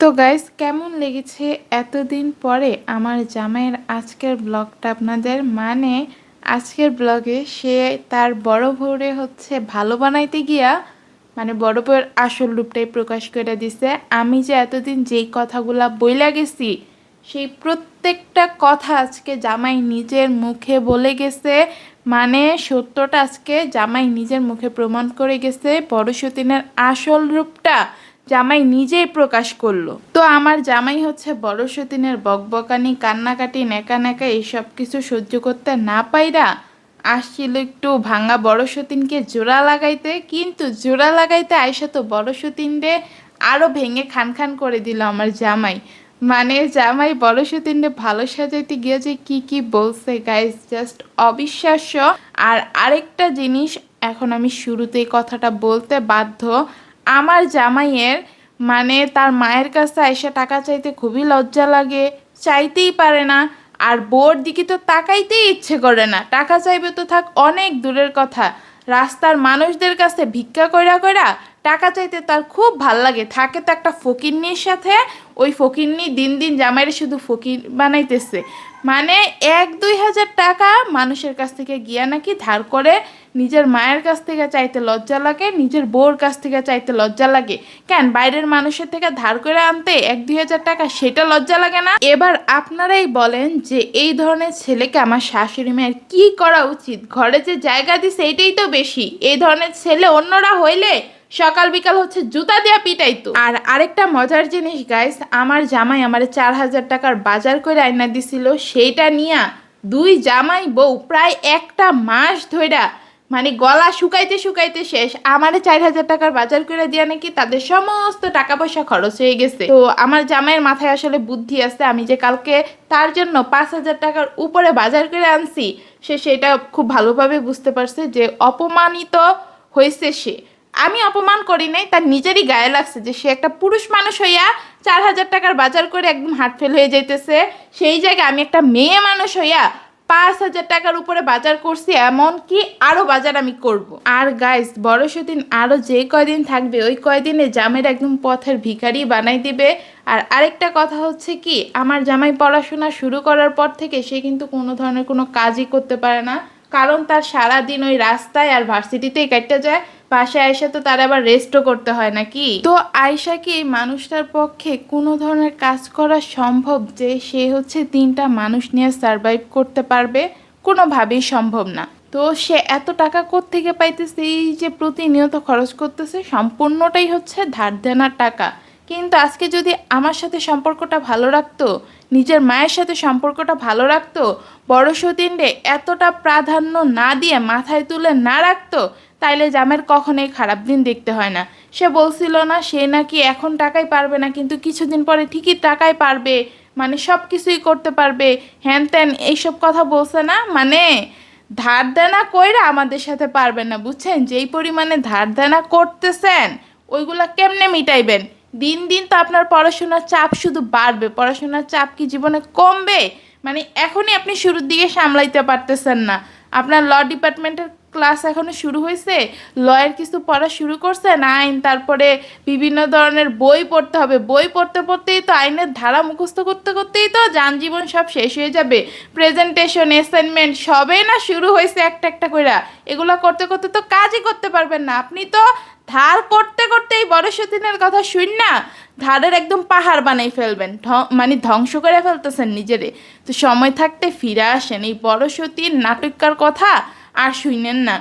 তো গাইস কেমন লেগেছে এতদিন পরে আমার জামাইয়ের আজকের ব্লগটা আপনাদের? আজকের ব্লগে সে তার বড় বউরে ভালো বানাইতে গিয়া বড় বউয়ের আসল রূপটাই প্রকাশ করে দিছে। আমি যে এতদিন যেই কথাগুলা বইলা গেছি সেই প্রত্যেকটা কথা আজকে জামাই নিজের মুখে বলে গেছে। সত্যটা আজকে জামাই নিজের মুখে প্রমাণ করে গেছে। বড় সতীনের আসল রূপটা জামাই নিজেই প্রকাশ করলো। তো আমার জামাই বড় সতীনের বকবকানি, কান্নাকাটি, নেকা নেকা এইসব কিছু সহ্য করতে না পাইরা আসছিল একটু ভাঙা বড় সতীনকে জোড়া লাগাইতে, কিন্তু জোড়া লাগাইতে আইসা তো বড় সতীনরে আরো ভেঙে খান খান করে দিল আমার জামাই। জামাই বড় সতীনরে ভালো সাজাইতে গিয়ে যে কি কি বলছে গাইস, জাস্ট অবিশ্বাস্য। আর আরেকটা জিনিস, এখন আমি শুরুতেই কথাটা বলতে বাধ্য। আমার জামাইয়ের তার মায়ের কাছে আইসা টাকা চাইতে খুবই লজ্জা লাগে, চাইতেই পারে না। আর বউর দিকে তো তাকাইতেই ইচ্ছে করে না। টাকা চাইবে তো থাক, অনেক দূরের কথা, রাস্তার মানুষদের কাছে ভিক্ষা কইরা কইরা টাকা চাইতে তার খুব ভাল লাগে। থাকে তো একটা ফকিন্নির সাথে, ওই ফকিন্নি দিন দিন জামাইরে শুধু ফকির বানাইতেছে। 1-2 হাজার টাকা মানুষের কাছ থেকে গিয়া নাকি ধার করে নিজের মায়ের কাছ থেকে চাইতে লজ্জা লাগে, নিজের বউর কাছ থেকে চাইতে লজ্জা লাগে। কেন বাইরের মানুষের থেকে ধার করে আনতে 1-2 হাজার টাকা, সেটা লজ্জা লাগে না? এবার আপনারাই বলেন যে এই ধরনের ছেলেকে আমার শাশুড়ি মায়ের কি করা উচিত? ঘরে যে জায়গা দিছে এটাই তো বেশি। এই ধরনের ছেলে অন্যরা হইলে সকাল বিকাল জুতা দিয়া পিটাইতো। আর আরেকটা মজার জিনিস গাইস, আমার জামাই আমারে 4,000 টাকার বাজার করে আইনা দিছিল। সেইটা নিয়া দুই জামাই বউ প্রায় একটা মাস ধইরা গলা শুকাইতে শুকাইতে শেষ। আমারে 4,000 টাকার বাজার করে দিয়া নাকি তাদের সমস্ত টাকা পয়সা খরচ হয়ে গেছে। তো আমার জামাইয়ের মাথায় আসলে বুদ্ধি আছে। আমি যে কালকে তার জন্য 5,000 টাকার উপরে বাজার করে আনছি, সে সেটা খুব ভালোভাবে বুঝতে পারছে যে অপমানিত হয়েছে সে। আমি অপমান করি নাই, তার নিজেরই গায়ে লাগছে যে সে একটা পুরুষ মানুষ হইয়া 4,000 টাকার বাজার করে একদম হার্ট ফেল হয়ে যাইতেছে। সেই জায়গায় আমি একটা মেয়ে মানুষ হইয়া 5,000 টাকার উপরে বাজার করছি, এমনকি আরো বাজার আমি করব। আর গাইস, বড় সতীন আরো যে কয়দিন থাকবে ওই কয়দিনে জামাইয়ের একদম পথের ভিখারি বানাই দিবে। আর আরেকটা কথা কি, আমার জামাই পড়াশোনা শুরু করার পর থেকে সে কিন্তু কোনো ধরনের কোনো কাজই করতে পারে না, কারণ তার সারাদিন ওই রাস্তায় আর ভার্সিটিতেই কেটে যায়। বাসায় আয়সা তো তার আবার রেস্টও করতে হয় নাকি? তো আয়সা কি এই মানুষটার পক্ষে কোনো ধরনের কাজ করা সম্ভব যে সে 3টা মানুষ নিয়ে সারভাইভ করতে পারবে? কোনোভাবেই সম্ভব না। তো সে এত টাকা কোত্থেকে পাইতেছে? এই যে প্রতিনিয়ত খরচ করতেছে সম্পূর্ণটাই ধার দেনার টাকা। কিন্তু আজকে যদি আমার সাথে সম্পর্কটা ভালো রাখতো, নিজের মায়ের সাথে সম্পর্কটা ভালো রাখতো, বড় সতীনরে এতটা প্রাধান্য না দিয়ে মাথায় তুলে না রাখতো, তাইলে জামের কখনোই খারাপ দিন দেখতে হয় না। সে বলছিল না সে নাকি এখন টাকাই পারবে না, কিন্তু কিছুদিন পরে ঠিকই টাকাই পারবে, সব কিছুই করতে পারবে, হ্যান ত্যান এইসব কথা বলছে না। ধার দেনা কইরা আমাদের সাথে পারবে না, বুঝছেন? যেই পরিমাণে ধার দেনা করতেছেন ওইগুলা কেমনে মিটাইবেন? দিন দিন তো আপনার পড়াশোনার চাপ শুধু বাড়বে, পড়াশোনার চাপ কি জীবনে কমবে? এখনই আপনি শুরুর দিকে সামলাইতে পারতেছেন না। আপনার ল ডিপার্টমেন্টের ক্লাস এখনো শুরু হয়েছে, লয়ের কিছু পড়া শুরু করছেন, আইন, তারপরে বিভিন্ন ধরনের বই পড়তে হবে। বই পড়তে পড়তেই তো আইনের ধারা মুখস্থ করতে করতেই তো জীবন সব শেষ হয়ে যাবে। প্রেজেন্টেশন, অ্যাসাইনমেন্ট সবে না শুরু হয়েছে একটা একটা কইরা। এগুলো করতে করতে তো কাজই করতে পারবেন না। আপনি তো ধার করতে করতে এই বড় সতীনের কথা শুন না ধারের একদম পাহাড় বানাই ফেলবেন, ধ্বংস করে ফেলতেছেন নিজেরে। তো সময় থাকতে ফিরে আসেন, এই বড় সতীর নাটককার কথা আর শুনেন না।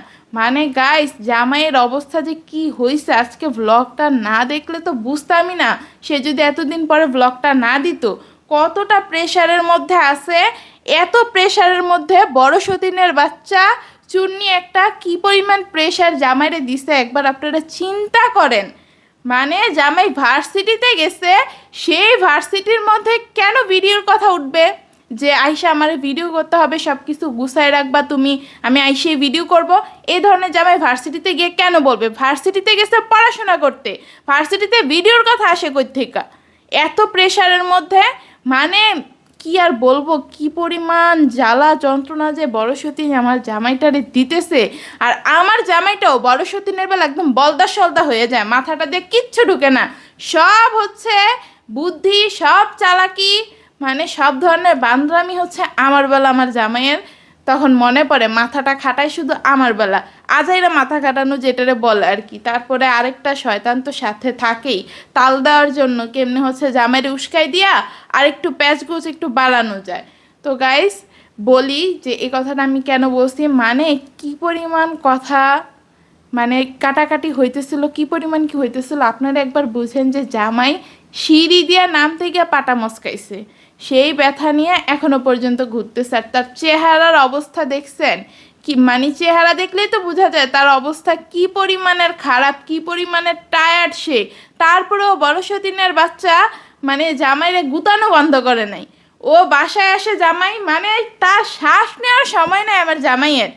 গাইস, জামাইয়ের অবস্থা যে কি হয়েছে আজকে ব্লগটা না দেখলে তো বুঝতামই না। সে যদি এতদিন পরে ব্লগটা না দিত, কতটা প্রেশারের মধ্যে আছে। এত প্রেশারের মধ্যে বড় সতীনের বাচ্চা চুন্নি একটা কি পরিমাণ প্রেশার জামাইরে দিছে একবার আপনারা চিন্তা করেন। জামাই ভার্সিটিতে গেছে, সেই ভার্সিটির মধ্যে কেন ভিডিওর কথা উঠবে যে আইসা আমার ভিডিও করতে হবে, সব কিছু গুছায় রাখবা তুমি, আমি আইসে ভিডিও করব? এই ধরনের জামাই ভার্সিটিতে গিয়ে কেন বলবে? ভার্সিটিতে গেছে পড়াশোনা করতে, ভার্সিটিতে ভিডিওর কথা আসে কই থেকে? এত প্রেশারের মধ্যে কি আর বলবো, কি পরিমাণ জ্বালা যন্ত্রণা যে বড় সতীন আমার জামাইটারে দিতেছে। আর আমার জামাইটাও বড় সতীনের বেলা একদম বলদা সলদা হয়ে যায়, মাথাটা দিয়ে কিচ্ছু ঢুকে না। সব বুদ্ধি সব চালাকি মানে সব ধরনের বান্দরামি হচ্ছে আমার বেলা আমার জামাইয়ের। তখন মনে পড়ে মাথাটা খাটায় শুধু আমার বেলা, আজাইরা মাথা খাটানো যেটারে বলে আর কি। তারপরে আরেকটা শয়তান তো সাথে থাকেই তাল দেওয়ার জন্য, কেমনে হচ্ছে জামাইরে উস্কাই দিয়া আর একটু প্যাচগোছ একটু বাড়ানো যায়। তো গাইস বলি যে এই কথাটা আমি কেন বলছি, মানে কি পরিমাণ কথা মানে কাটাকাটি হইতেছিল, কি পরিমাণ কি হইতেছিল আপনারা একবার বুঝেন। যে জামাই সিঁড়ি দিয়া নামতে গিয়ে পাটা মচকাইছে, সেই ব্যথা নিয়ে এখনো পর্যন্ত ঘুরতেছে। আর তার চেহারার অবস্থা দেখছেন কি, মানে চেহারা দেখলেই তো বোঝা যায় তার অবস্থা কি পরিমাণের খারাপ, কি পরিমাণের টায়ার্ড সে। তারপরেও বড় সতীনের বাচ্চা মানে জামাইরে গুতানো বন্ধ করে নাই। ও বাসায় আসে জামাই মানে তার শ্বাস নেওয়ার সময় নাই আমার জামাইয়ের,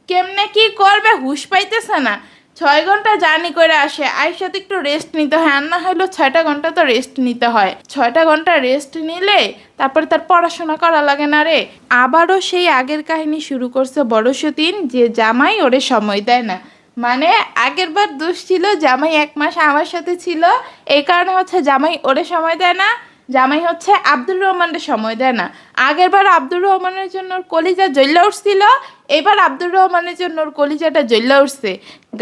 কেমনে কি করবে হুঁশ পাইতেছে না। 6 ঘন্টা জার্নি করে আসে, আইসা তো একটু রেস্ট নিতে হয়, আর না হইলেও 6টা ঘন্টা তো রেস্ট নিতে হয়। 6টা ঘন্টা রেস্ট নিলে তারপরে তার পড়াশোনা করা লাগে না রে। আবারও সেই আগের কাহিনী শুরু করছে বড় সতীন, যে জামাই ওরে সময় দেয় না। মানে আগের বার দোষ ছিল জামাই 1 মাস আমার সাথে ছিল, এই কারণে হচ্ছে জামাই ওরে সময় দেয় না। জামাই হচ্ছে আব্দুর রহমানের সময় দেয় না। আগের বার আব্দুর রহমানের জন্য ওর কলিজা জ্বললে উঠছিল, এবার আব্দুর রহমানের জন্য ওর কলিজাটা জ্বললে উঠছে।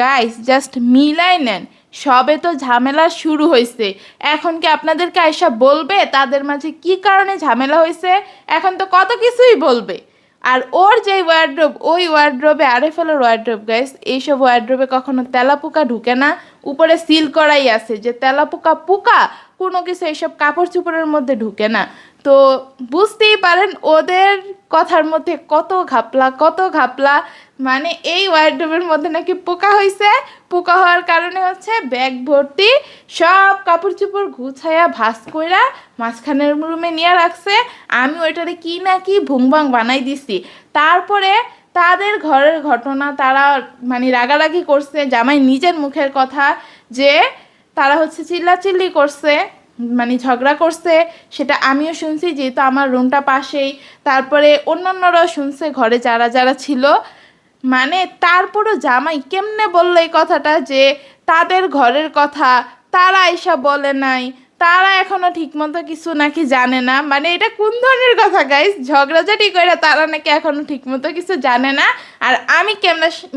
গাইস জাস্ট মিলাই নেন, সবে তো ঝামেলা শুরু হয়েছে। এখন কি আপনাদেরকে আয়সা বলবে তাদের মাঝে কি কারণে ঝামেলা হয়েছে? এখন তো কত কিছুই বলবে। আর ওর যে ওয়ার্ড্রোব, ওই ওয়ার্ড্রোবে আরএফএলের ওয়ার্ড্রোব গাইস, এইসব ওয়ার্ড্রোবে কখনো তেলাপোকা ঢুকে না। উপরে সিল করাই আছে যে তেলাপোকা পোকা কোনো কিছু এইসব কাপড় চোপড়ের মধ্যে ঢুকে না। তো বুঝতেই পারেন ওদের কথার মধ্যে কত ঘাপলা, কত ঘাপলা। মানে এই ওয়ার্ডরোবের মধ্যে নাকি পোকা হয়েছে, পোকা হওয়ার কারণে হচ্ছে ব্যাগ ভর্তি সব কাপড় চোপড় গুছাইয়া ভাঁজ কইরা মাঝখানের রুমে নিয়ে রাখছে। আমি ওইটারে কি না কি ভুংভাং বানাই দিছি। তারপরে তাদের ঘরের ঘটনা তারা মানে রাগারাগি করছে, জামাই নিজের মুখের কথা যে তারা হচ্ছে চিল্লাচিল্লি করছে, মানে ঝগড়া করছে, সেটা আমিও শুনছি যেহেতু আমার রুমটা পাশেই। তারপরে অন্যান্যরাও শুনছে ঘরে যারা যারা ছিল। মানে তারপরও জামাই কেমনে বললো এই কথাটা যে তাদের ঘরের কথা তারা এসব বলে নাই, তারা এখনো ঠিকমতো কিছু নাকি জানে না। মানে এটা কোন ধরনের কথা গাইস, ঝগড়াঝাটি করে তারা নাকি এখনো ঠিকমতো কিছু জানে না। আর আমি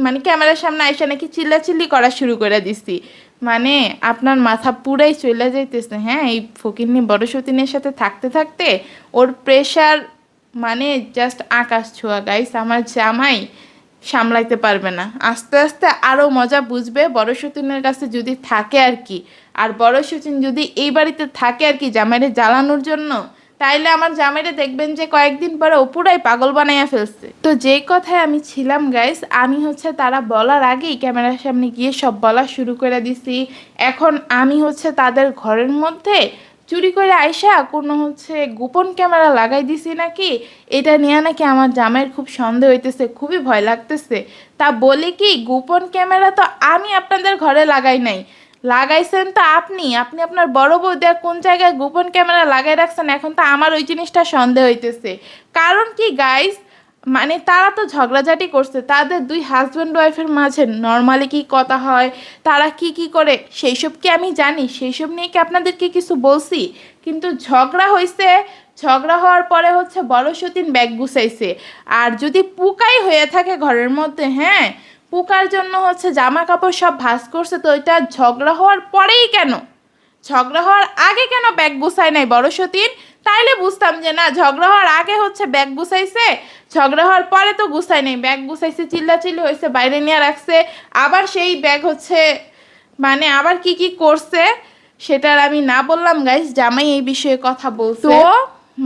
মানে ক্যামেরার সামনে আইসা নাকি চিল্লাচিল্লি করা শুরু করে দিছি। মানে আপনার মাথা পুরাই চলে যাইতেছে। হ্যাঁ, এই ফকিন্নি বড় সতীনের সাথে থাকতে থাকতে ওর প্রেশার মানে জাস্ট আকাশ ছোঁয়া গাইস। আমার জামাই সামলাইতে পারবে না, আস্তে আস্তে আরও মজা বুঝবে বড় সতীনের কাছে যদি থাকে আর কি। আর বড় সতীন যদি এই বাড়িতে থাকে আর কি জামাইরে জ্বালানোর জন্য, তাইলে আমার জামাইরে দেখবেন যে কয়েকদিন পরে ও পুরাই পাগল বানাইয়া ফেলছে। তো যেই কথায় আমি ছিলাম গাইস, আমি হচ্ছে তারা বলার আগেই ক্যামেরার সামনে গিয়ে সব বলা শুরু করে দিছি। এখন আমি হচ্ছে তাদের ঘরের মধ্যে চুরি করে আইসা কোনো হচ্ছে গোপন ক্যামেরা লাগাই দিছি নাকি, এটা নিয়ে নাকি আমার জামাইয়ের খুব সন্দেহ হইতেছে, খুবই ভয় লাগতেছে। তা বলি কি, গোপন ক্যামেরা তো আমি আপনাদের ঘরে লাগাই নাই, লাগাইছেন তো আপনি। আপনি আপনার বড় বৌদি কোন জায়গায় গোপন ক্যামেরা লাগাই রাখছেন, এখন তো আমার ওই জিনিসটা সন্দেহ হইতেছে। কারণ কি গাইস, মানে তারা তো ঝগড়াঝাটি করছে, তাদের দুই হাজব্যান্ড ওয়াইফের মাঝে নর্মালি কি কথা হয়, তারা কি কি করে সেই সব কি আমি জানি? সেই সব নিয়ে কি আপনাদেরকে কিছু বলছি? কিন্তু ঝগড়া হয়েছে, ঝগড়া হওয়ার পরে হচ্ছে বড় সতীন ব্যাগ গুছাইছে। আর যদি পোকাই হয়ে থাকে ঘরের মধ্যে, হ্যাঁ পোকার জন্য হচ্ছে জামা কাপড় সব ভাঁজ করছে, তো ওইটা ঝগড়া হওয়ার পরেই কেন, ঝগড়া হওয়ার আগে কেন ব্যাগ গুছায় নাই বড় সতীন? তাইলে বুঝতাম যে না, ঝগড়া হওয়ার আগে হচ্ছে ব্যাগ গুছাইছে, ঝগড়া হওয়ার পরে তো গুছাই নাই। ব্যাগ গুছাইছে, চিল্লাচিল্লি হয়েছে, বাইরে নিয়ে রাখছে, আবার সেই ব্যাগ হচ্ছে মানে আবার কি কি করছে সেটার আমি না বললাম গাইস, জামাই এই বিষয়ে কথা বলছে। তো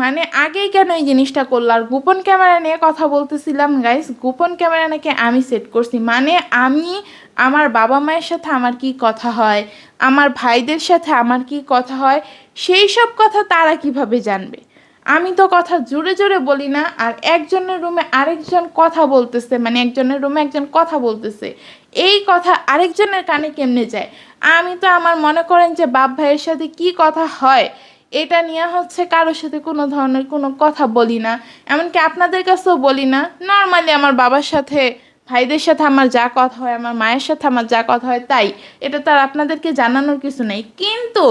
মানে আগেই কেন এই জিনিসটা করলো? আর গোপন ক্যামেরা নিয়ে কথা বলতেছিলাম গাইস, গোপন ক্যামেরা নাকি আমি সেট করছি। মানে আমি আমার বাবা মায়ের সাথে আমার কি কথা হয়, আমার ভাইদের সাথে আমার কি কথা হয়, সেই সব কথা তারা কিভাবে জানবে? আমি তো কথা জোরে জোরে বলি না, আর একজনের রুমে আরেকজন কথা বলতেছে, মানে একজনের রুমে একজন কথা বলতেছে, এই কথা আরেকজনের কানে কেমনে যায়? আমি তো আমার মনে করেন যে বাপ ভাইয়ের সাথে কি কথা হয় এটা নিয়ে হচ্ছে কারোর সাথে কোনো ধরনের কোনো কথা বলি না, এমনকি আপনাদের কাছেও বলি না। নর্মালি আমার বাবার সাথে ভাইদের সাথে আমার যা কথা হয়, আমার মায়ের সাথে আমার যা কথা হয় তাই, এটা তো আর আপনাদেরকে জানানোর কিছু নেই। কিন্তু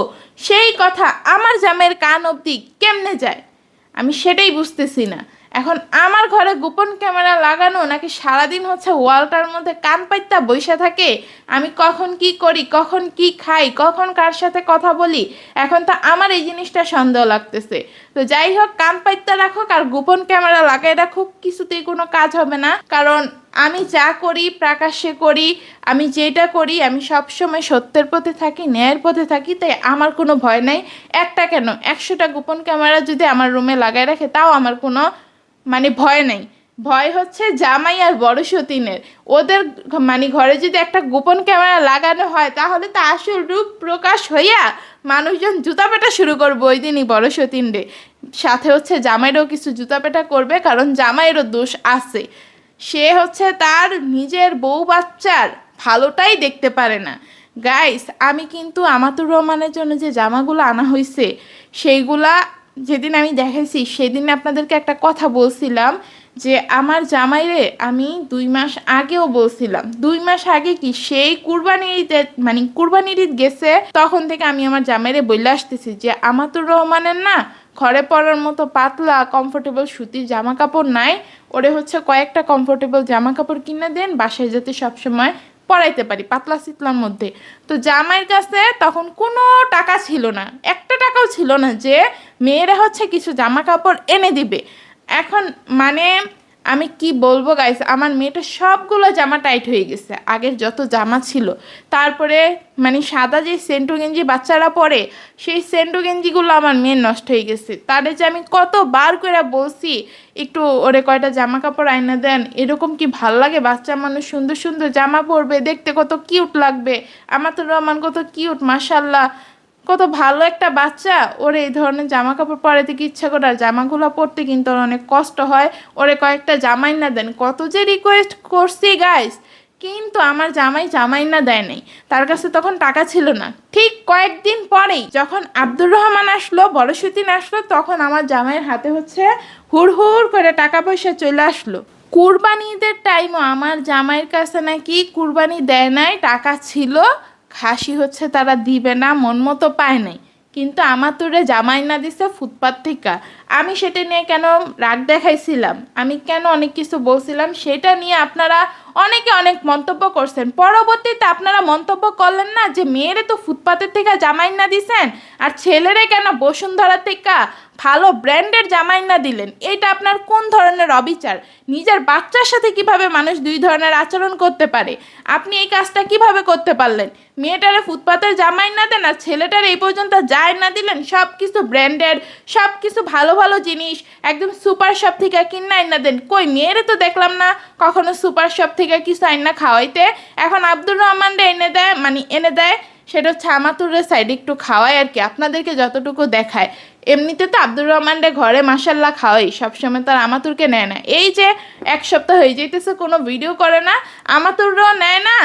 সেই কথা আমার জামাইয়ের কান অবধি কেমনে যায় আমি সেটাই বুঝতেছি না। এখন আমার ঘরে গোপন ক্যামেরা লাগানো নাকি সারাদিন হচ্ছে ওয়ালটার মধ্যে কান পাইত্যা বইসা থাকে, আমি কখন কি করি, কখন কি খাই, কখন কার সাথে কথা বলি, এখন তো আমার এই জিনিসটা সন্দেহ লাগতেছে। তো যাই হোক, কান পাইত্যা রাখুক আর গোপন ক্যামেরা লাগাই রাখুক, কিছুতেই কোনো কাজ হবে না। কারণ আমি যা করি প্রকাশ্যে করি, আমি যেটা করি আমি সবসময় সত্যের পথে থাকি, ন্যায়ের পথে থাকি, তাই আমার কোনো ভয় নাই। একটা কেন 100টা গোপন ক্যামেরা যদি আমার রুমে লাগাই রাখে তাও আমার কোনো ভয় নাই। ভয় হচ্ছে জামাই আর বড় সতীনের। ওদের ঘরে যদি একটা গোপন ক্যামেরা লাগানো হয় তাহলে তো আসল রূপ প্রকাশ হইয়া মানুষজন জুতা পেটা শুরু করবে ওই দিনই বড় সতীনরে। সাথে হচ্ছে জামাইরও কিছু জুতা পেটা করবে, কারণ জামাইয়েরও দোষ আছে। সে হচ্ছে তার নিজের বউ বাচ্চার ভালোটাই দেখতে পারে না। গাইস, আমি কিন্তু আমাতুর রহমানের জন্য যে জামাগুলো আনা হয়েছে সেইগুলা যেদিন আমি দেখাইছি সেদিন আপনাদেরকে একটা কথা বলছিলাম যে আমার জামাইরে আমি 2 মাস আগেও বলছিলাম, 2 মাস আগে কি সেই কুরবানির ঈদে কুরবানির ঈদ গেছে তখন থেকে আমি আমার জামাইরে বলে আসতেছি যে আমাতুর রহমানের না ঘরে পরার মতো পাতলা কমফোর্টেবল সুতির জামা কাপড় নাই, ওরে হচ্ছে কয়েকটা কমফোর্টেবল জামা কাপড় কিনে দেন বাসায় যাতে সবসময় পরাইতে পারি পাতলা শীতলার মধ্যে। তো জামাইয়ের কাছে তখন কোনো টাকা ছিল না, একটা টাকাও ছিল না যে মেয়েরা হচ্ছে কিছু জামা কাপড় এনে দিবে। এখন আমি কি বলবো গাইস, আমার মেয়েটা সবগুলো জামা টাইট হয়ে গেছে, আগের যত জামা ছিল। তারপরে সাদা যে সেন্টু গেঞ্জি বাচ্চারা পরে সেই সেন্টু গেঞ্জিগুলো আমার মেয়ের নষ্ট হয়ে গেছে। তাদের যে আমি কতবার করে বলছি একটু ওরে কয়টা জামা কাপড় আইনা দেন, এরকম কি ভাল লাগে? বাচ্চা মানুষ সুন্দর সুন্দর জামা পরবে, দেখতে কত কিউট লাগবে। আমার তো রহমান কত কিউট, মাশাল্লাহ, কত ভালো একটা বাচ্চা, ওরে এই ধরনের জামা কাপড় পরাতে কি ইচ্ছা করে? আর জামাগুলো পরতে কিন্তু ওর অনেক কষ্ট হয়, ওরে কয়েকটা জামাই না দেন। কত যে রিকোয়েস্ট করছি গাইস, কিন্তু আমার জামাই না দেয় নাই। তার কাছে তখন টাকা ছিল না। ঠিক কয়েকদিন পরেই যখন আব্দুর রহমান আসলো, বড় সতীন আসলো, তখন আমার জামাইয়ের হাতে হচ্ছে হুড় হুড় করে টাকা পয়সা চলে আসলো। কুরবানি ঈদের টাইমও আমার জামাইয়ের কাছে নাকি কুরবানি দেয় নাই, টাকা ছিল, খাসি হচ্ছে তারা দিবে না, মন মতো পায় নাই। কিন্তু আমার তোরে জামাই না দিছে ফুটপাত থেকে। আমি সেটা নিয়ে কেন রাগ দেখাইছিলাম, আমি কেন অনেক কিছু বলছিলাম, সেটা নিয়ে আপনারা অনেকে অনেক মন্তব্য করছেন। পরবর্তীতে আপনারা মন্তব্য করলেন না যে মেয়েরে তো ফুটপাতের থেকে জামাই না দিছেন, আর ছেলেরে কেন বসুন্ধরা থেকে ভালো ব্র্যান্ডের জামাই না দিলেন। এটা আপনার কোন ধরনের অবিচার? নিজের বাচ্চার সাথে কিভাবে মানুষ দুই ধরনের আচরণ করতে পারে? আপনি এই কাজটা কিভাবে করতে পারলেন? মেয়েটারে ফুটপাতের জামাই না দেন আর ছেলেটার এই পর্যন্ত যায় না দিলেন সব কিছু ব্র্যান্ডেড, সব কিছু ভালো ভালো জিনিস একদম সুপার শপ থেকে কিনে আইনা দেন। কই মেয়েরে তো দেখলাম না কখনো সুপার শপ থেকে কিছু আইনা খাওয়াইতে। এখন আব্দুর রহমান এনে দেয়, এনে দেয়, সেটা হচ্ছে আমাতুরের সাইডে একটু খাওয়ায় আর কি, আপনাদেরকে যতটুকু দেখায়। এমনিতে তো আব্দুর রহমানরে ঘরে মাসাল্লাহ খাওয়াই, সবসময় তার আমাতুরকে নেয় না। এই যে 1 সপ্তাহ হয়ে যেতেছে কোনো ভিডিও করে না, আমাতুরও নেয় না,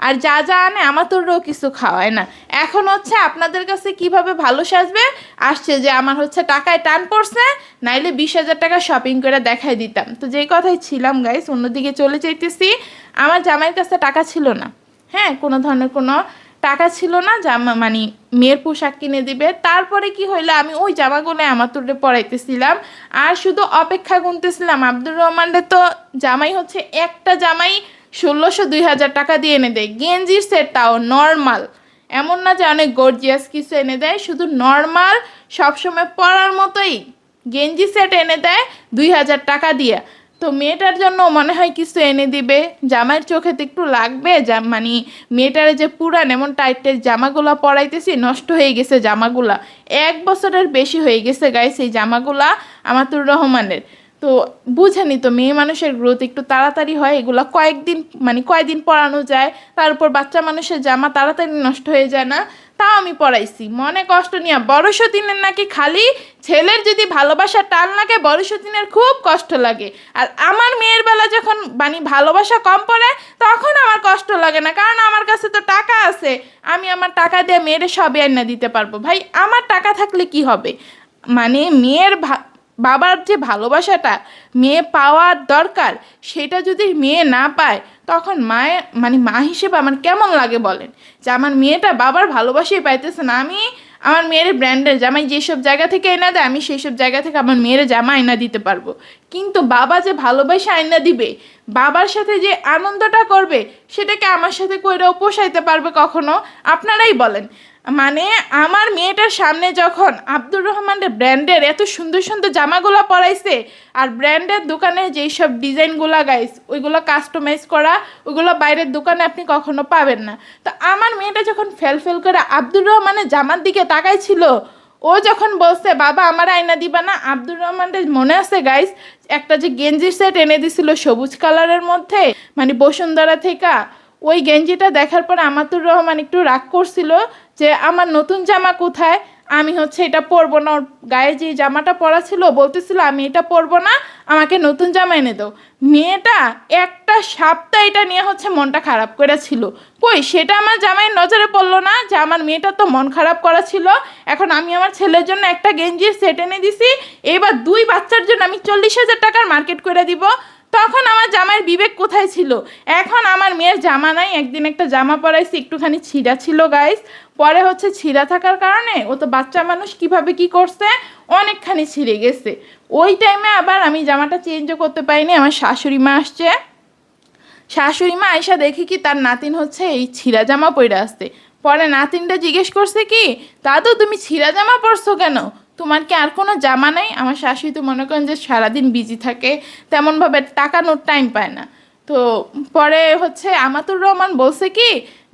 আর যা যা আনে আমাতুরও কিছু খাওয়ায় না। এখন হচ্ছে আপনাদের কাছে কিভাবে ভালো সাজবে আসছে যে আমার হচ্ছে টাকায় টান পড়ছে, নাইলে 20,000 টাকা শপিং করে দেখাই দিতাম। তো যেই কথাই ছিলাম গাইস, অন্যদিকে চলে যাইতেছি। আমার জামাইয়ের কাছে টাকা ছিল না, হ্যাঁ, কোনো ধরনের কোনো টাকা ছিল না জামা মেয়ের পোশাক কিনে দিবে। তারপরে কি হইলো, আমি ওই জামাগুলো আমার তোরে পরাইতেছিলাম আর শুধু অপেক্ষা গুনতেছিলাম। আব্দুর রহমানরে তো জামাই হচ্ছে একটা জামাই 1,600-2,000 টাকা দিয়ে এনে দেয়, গেঞ্জির সেট, তাও নর্মাল, এমন না যে অনেক গর্জিয়াস কিছু এনে দেয়, শুধু নর্মাল সবসময় পরার মতোই গেঞ্জি সেট এনে দেয় 2,000 টাকা দিয়ে। তো মেয়েটার জন্য মনে হয় কিছু এনে দিবে, জামাইয়ের চোখে তো একটু লাগবে। মেয়েটারে যে পুরান এমন টাইটের জামাগুলা পরাইতেছি, নষ্ট হয়ে গেছে জামাগুলা, 1 বছরের বেশি হয়ে গেছে গাইস এই জামাগুলা আমাতুর রহমানের। তো বুঝেনি তো, মেয়ে মানুষের গ্রোথ একটু তাড়াতাড়ি হয়, এগুলা কয়েকদিন পরানো যায়, তার উপর বাচ্চা মানুষের জামা তাড়াতাড়ি নষ্ট হয়ে যায় না। তাও আমি পড়াইছি মনে কষ্ট নিয়ে। বড় সতীনের নাকি খালি ছেলের যদি ভালোবাসার টান লাগে, বড় সতীনের খুব কষ্ট লাগে। আর আমার মেয়ের বেলা যখন ভালোবাসা কম পড়ে তখন আমার কষ্ট লাগে না, কারণ আমার কাছে তো টাকা আছে, আমি আমার টাকা দিয়ে মেয়েরে সবই আইনা দিতে পারবো। ভাই, আমার টাকা থাকলে কি হবে? মেয়ের বাবার যে ভালোবাসাটা মেয়ে পাওয়ার দরকার সেটা যদি মেয়ে না পায় তখন মায়ের মানে মা হিসেবে আমার কেমন লাগে বলেন, যে আমার মেয়েটা বাবার ভালোবাসাই পাইতেছে না। আমি আমার মেয়ের ব্র্যান্ডের জামাই যেসব জায়গা থেকে এনে দেয় আমি সেই সব জায়গা থেকে আমার মেয়ের জামা এনে দিতে পারবো, কিন্তু বাবা যে ভালোবাসা আইনা দিবে, বাবার সাথে যে আনন্দটা করবে সেটাকে আমার সাথে কইরাও পোষাইতে পারবে কখনো? আপনারাই বলেন। মানে আমার মেয়েটার সামনে যখন আব্দুর রহমানের ব্র্যান্ডের এত সুন্দর সুন্দর জামাগুলো পরাইছে, আর ব্র্যান্ডের দোকানে যেই সব ডিজাইনগুলো গাইস ওইগুলো কাস্টমাইজ করা, ওইগুলো বাইরের দোকানে আপনি কখনো পাবেন না। তো আমার মেয়েটা যখন ফেল ফেল করে আব্দুর রহমানের জামার দিকে তাকাইছিল, ও যখন বলছে বাবা আমার আয়না দিবা না, আব্দুর রহমানের মনে আছে গাইস একটা যে গেঞ্জির সেট এনে দিছিল সবুজ কালারের মধ্যে, মানে বসুন্ধরা থেকে, ওই গেঞ্জিটা দেখার পর আমাতুর রহমান একটু রাগ করছিল যে আমার নতুন জামা কোথায়, আমি হচ্ছে এটা পরবো না। ওর গায়ে যে জামাটা পরা ছিল বলতেছিল আমি এটা পরবো না, আমাকে নতুন জামা এনে দাও। মেয়েটা একটা সপ্তাহ এটা নিয়ে হচ্ছে মনটা খারাপ করেছিল। কই সেটা আমার জামাইয়ের নজরে পড়লো না যে আমার মেয়েটা তো মন খারাপ করা ছিল, এখন আমি আমার ছেলের জন্য একটা গেঞ্জির সেট এনে দিছি, এবার 2 বাচ্চার জন্য আমি 40,000 টাকার মার্কেট করে দিব। তখন আমার জামাইয়ের বিবেক কোথায় ছিল? এখন আমার মেয়ের জামা নাই, একদিন একটা জামা পরাইছি একটুখানি ছিঁড়া ছিল গাইস, পরে হচ্ছে ছিঁড়া থাকার কারণে ও তো বাচ্চা মানুষ কিভাবে কি করছে অনেকখানি ছিঁড়ে গেছে। ওই টাইমে আবার আমি জামাটা চেঞ্জও করতে পারিনি, আমার শাশুড়ি মা আসছে, শাশুড়ি মা আয়সা দেখে কি তার নাতিন হচ্ছে এই ছিঁড়া জামা পরে আসছে। পরে নাতিনটা জিজ্ঞেস করছে কি দাদু তুমি ছিঁড়া জামা পরছো কেন, তোমার কি আর কোনো জামা নাই? আমার শাশুড়ি তো মনে করেন যে সারাদিন বিজি থাকে, তেমনভাবে টাকানোর টাইম পায় না। তো পরে হচ্ছে আমাতুর রহমান বলছে কি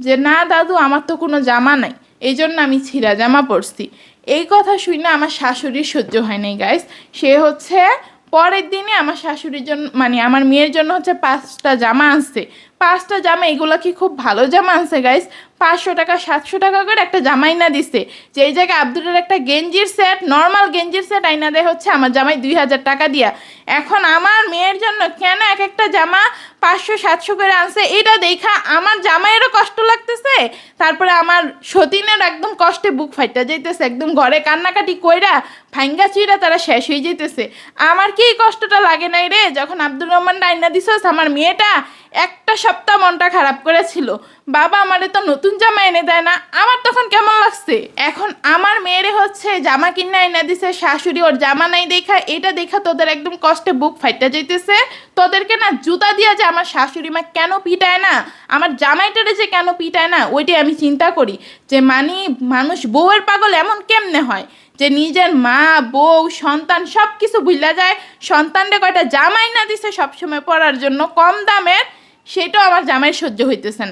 যে না দাদু আমার তো কোনো জামা নাই, এই জন্য আমি ছিঁড়া জামা পরছি। এই কথা শুনে আমার শাশুড়ির সহ্য হয় নাই গাইস, সে হচ্ছে পরের দিনে আমার শাশুড়ির জন্য মানে আমার মেয়ের জন্য হচ্ছে 5টা জামা আনছে। 5টা জামা, এগুলো কি খুব ভালো জামা আনছে গাইস, 500 টাকা 700 টাকা করে একটা জামা আইনা দিছে। যে এই জায়গায় আব্দুলের একটা গেঞ্জির সেট, নর্মাল গেঞ্জির সেট আইনা দেয় হচ্ছে আমার জামাই 2000 টাকা দিয়া। এখন আমার মেয়ের জন্য কেন এক একটা জামা 500 700 করে আনছে, এটা দেখা আমার জামাইয়েরও কষ্ট লাগতেছে, তারপরে আমার সতীনের একদম কষ্টে বুক ফাইটা যাইতেছে, একদম ঘরে কান্নাকাটি কইরা ভাঙ্গা চিরা তারা শেষ হয়ে যেতেছে। আমার কি এই কষ্টটা লাগে নাই রে যখন আব্দুর রহমান আইনা দিছস? আমার মেয়েটা একটা সপ্তাহ মনটা খারাপ করেছিল, বাবা আমারে তো নতুন জামা এনে দেয় না, আমার তখন কেমন লাগছে। এখন আমার মেয়েরে হচ্ছে জামা কিনা এনে দিছে শাশুড়ি, ওর জামা নাই দেখা, এটা দেখা তোদের একদম কষ্টে বুক ফাইটা যাইতেছে। তোদেরকে না জুতা দিয়া যে আমার শাশুড়ি মা কেন পিটায় না, আমার জামাইটারে যে কেন পিটায় না, ওইটাই আমি চিন্তা করি যে মানে মানুষ বউয়ের পাগল এমন কেমনে হয় যে নিজের মা বউ সন্তান সব কিছু ভুলা যায়, সন্তানরে কয়টা জামাই না দিছে সবসময় পরার জন্য কম দামের, সেটাও আমার জামাই সহ্য হইতেছে না।